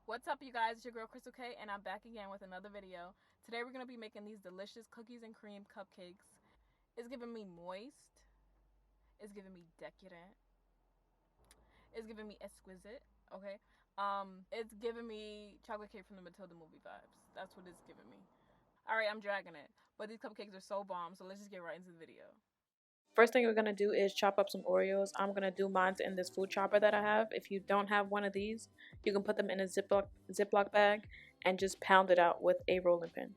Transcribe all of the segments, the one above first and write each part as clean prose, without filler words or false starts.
What's up, you guys? It's your girl Crystal K, and I'm back again with another video. Today we're going to be making these delicious cookies and cream cupcakes. It's giving me moist. It's giving me decadent. It's giving me exquisite. Okay. It's giving me chocolate cake from the Matilda movie vibes. That's what it's giving me. Alright, I'm dragging it. But these cupcakes are so bomb, so let's just get right into the video. First thing we're going to do is chop up some Oreos. I'm going to do mine in this food chopper that I have. If you don't have one of these, you can put them in a Ziploc bag and just pound it out with a rolling pin.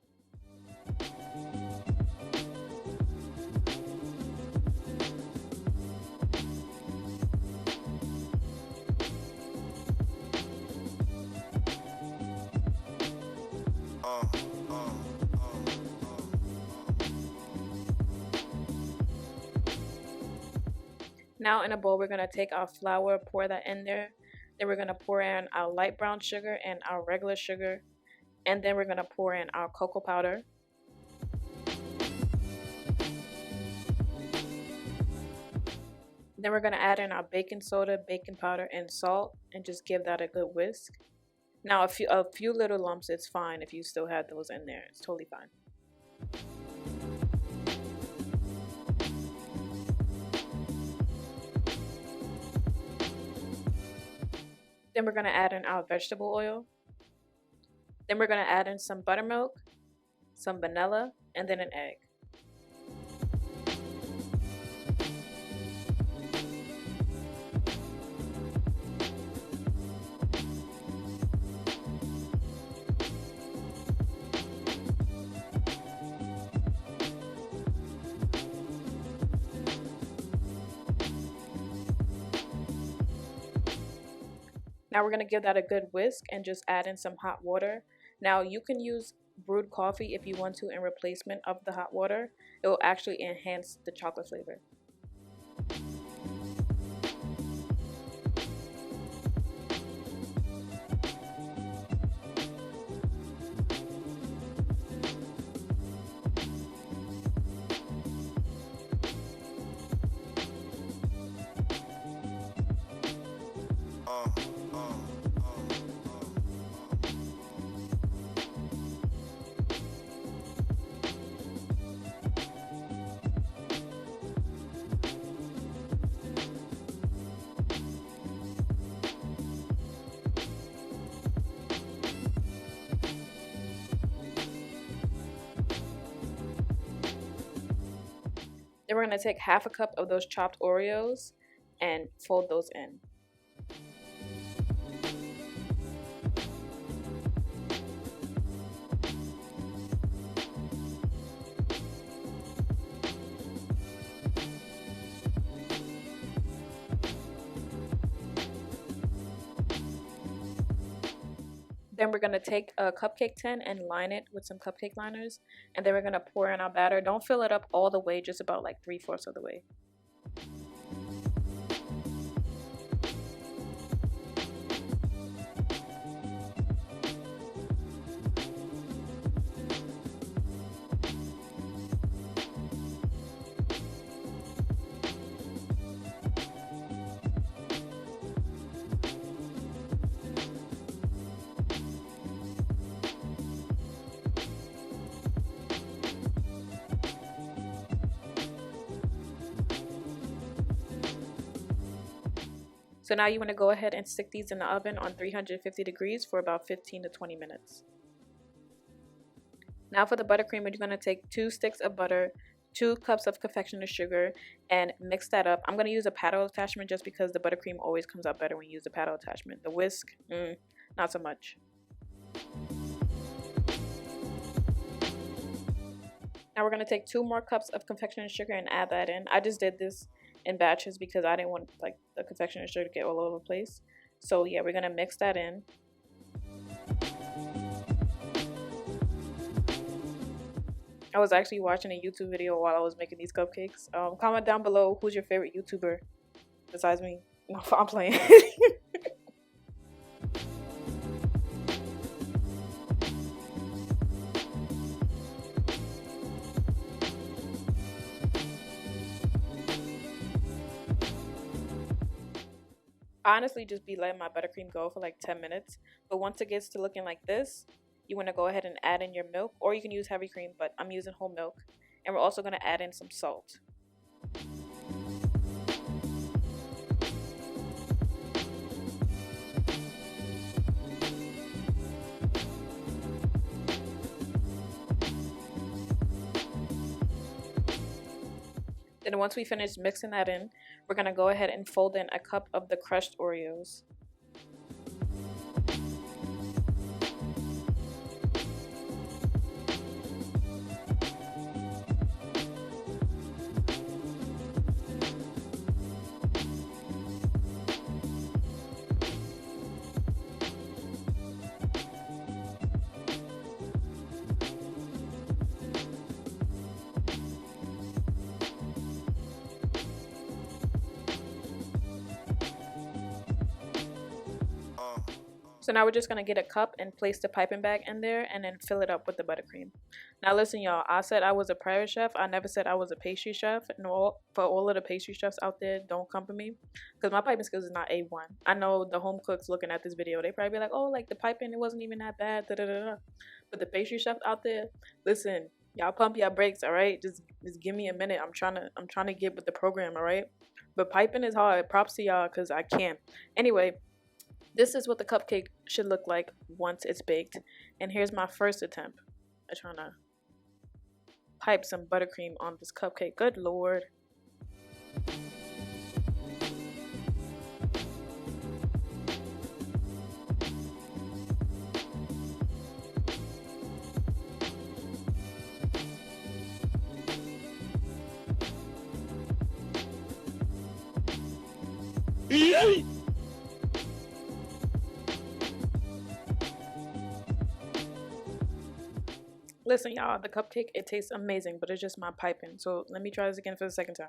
Now in a bowl, we're going to take our flour, pour that in there. Then we're going to pour in our light brown sugar and our regular sugar. And then we're going to pour in our cocoa powder. Then we're going to add in our baking soda, baking powder, and salt and just give that a good whisk. Now a few little lumps, it's fine if you still have those in there. It's totally fine. Then we're going to add in our vegetable oil. Then we're going to add in some buttermilk, some vanilla, and then an egg. Now we're going to give that a good whisk and just add in some hot water. Now you can use brewed coffee if you want to in replacement of the hot water. It will actually enhance the chocolate flavor. Then we're going to take half a cup of those chopped Oreos and fold those in. Then we're going to take a cupcake tin and line it with some cupcake liners. And then we're going to pour in our batter. Don't fill it up all the way, just about like 3/4 of the way. So now you want to go ahead and stick these in the oven on 350 degrees for about 15 to 20 minutes. Now for the buttercream, we're going to take 2 sticks of butter, 2 cups of confectioner's sugar, and mix that up. I'm going to use a paddle attachment just because the buttercream always comes out better when you use the paddle attachment. The whisk, not so much. Now we're going to take 2 more cups of confectioner's sugar and add that in. I just did this in batches because I didn't want like the confectioner's sugar to get all over the place. So yeah, we're going to mix that in. I was actually watching a YouTube video while I was making these cupcakes. Comment down below who's your favorite YouTuber besides me. No, I'm playing. I honestly just be letting my buttercream go for like 10 minutes. But once it gets to looking like this, you want to go ahead and add in your milk, or you can use heavy cream, but I'm using whole milk. And we're also going to add in some salt. Then once we finish mixing that in, we're going to go ahead and fold in a cup of the crushed Oreos. So now we're just going to get a cup and place the piping bag in there and then fill it up with the buttercream. Now listen y'all, I said I was a private chef. I never said I was a pastry chef. And for all of the pastry chefs out there, don't come for me. Because my piping skills is not A1. I know the home cooks looking at this video, they probably be like, oh, like the piping, it wasn't even that bad. Da, da, da, da. But the pastry chefs out there, listen, y'all pump y'all brakes, alright? Just give me a minute. I'm trying to get with the program, alright? But piping is hard. Props to y'all because I can't. Anyway, this is what the cupcake should look like once it's baked. And here's my first attempt at trying to pipe some buttercream on this cupcake. Good Lord. Listen, y'all, the cupcake, it tastes amazing, but it's just my piping. So let me try this again for the second time.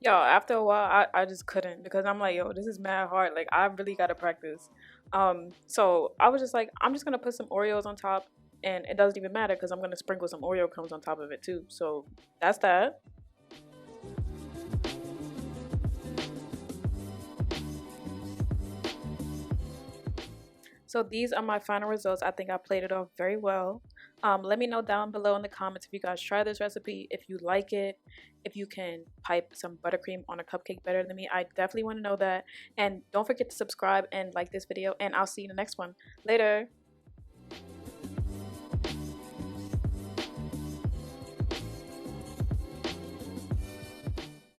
Yo, after a while, I just couldn't because I'm like, yo, this is mad hard. Like, I really gotta practice. So I was just like, I'm just gonna put some Oreos on top, and it doesn't even matter because I'm gonna sprinkle some Oreo crumbs on top of it too. So that's that. So these are my final results. I think I played it off very well. Let me know down below in the comments if you guys try this recipe, if you like it, if you can pipe some buttercream on a cupcake better than me. I definitely want to know that. And don't forget to subscribe and like this video, and I'll see you in the next one. Later.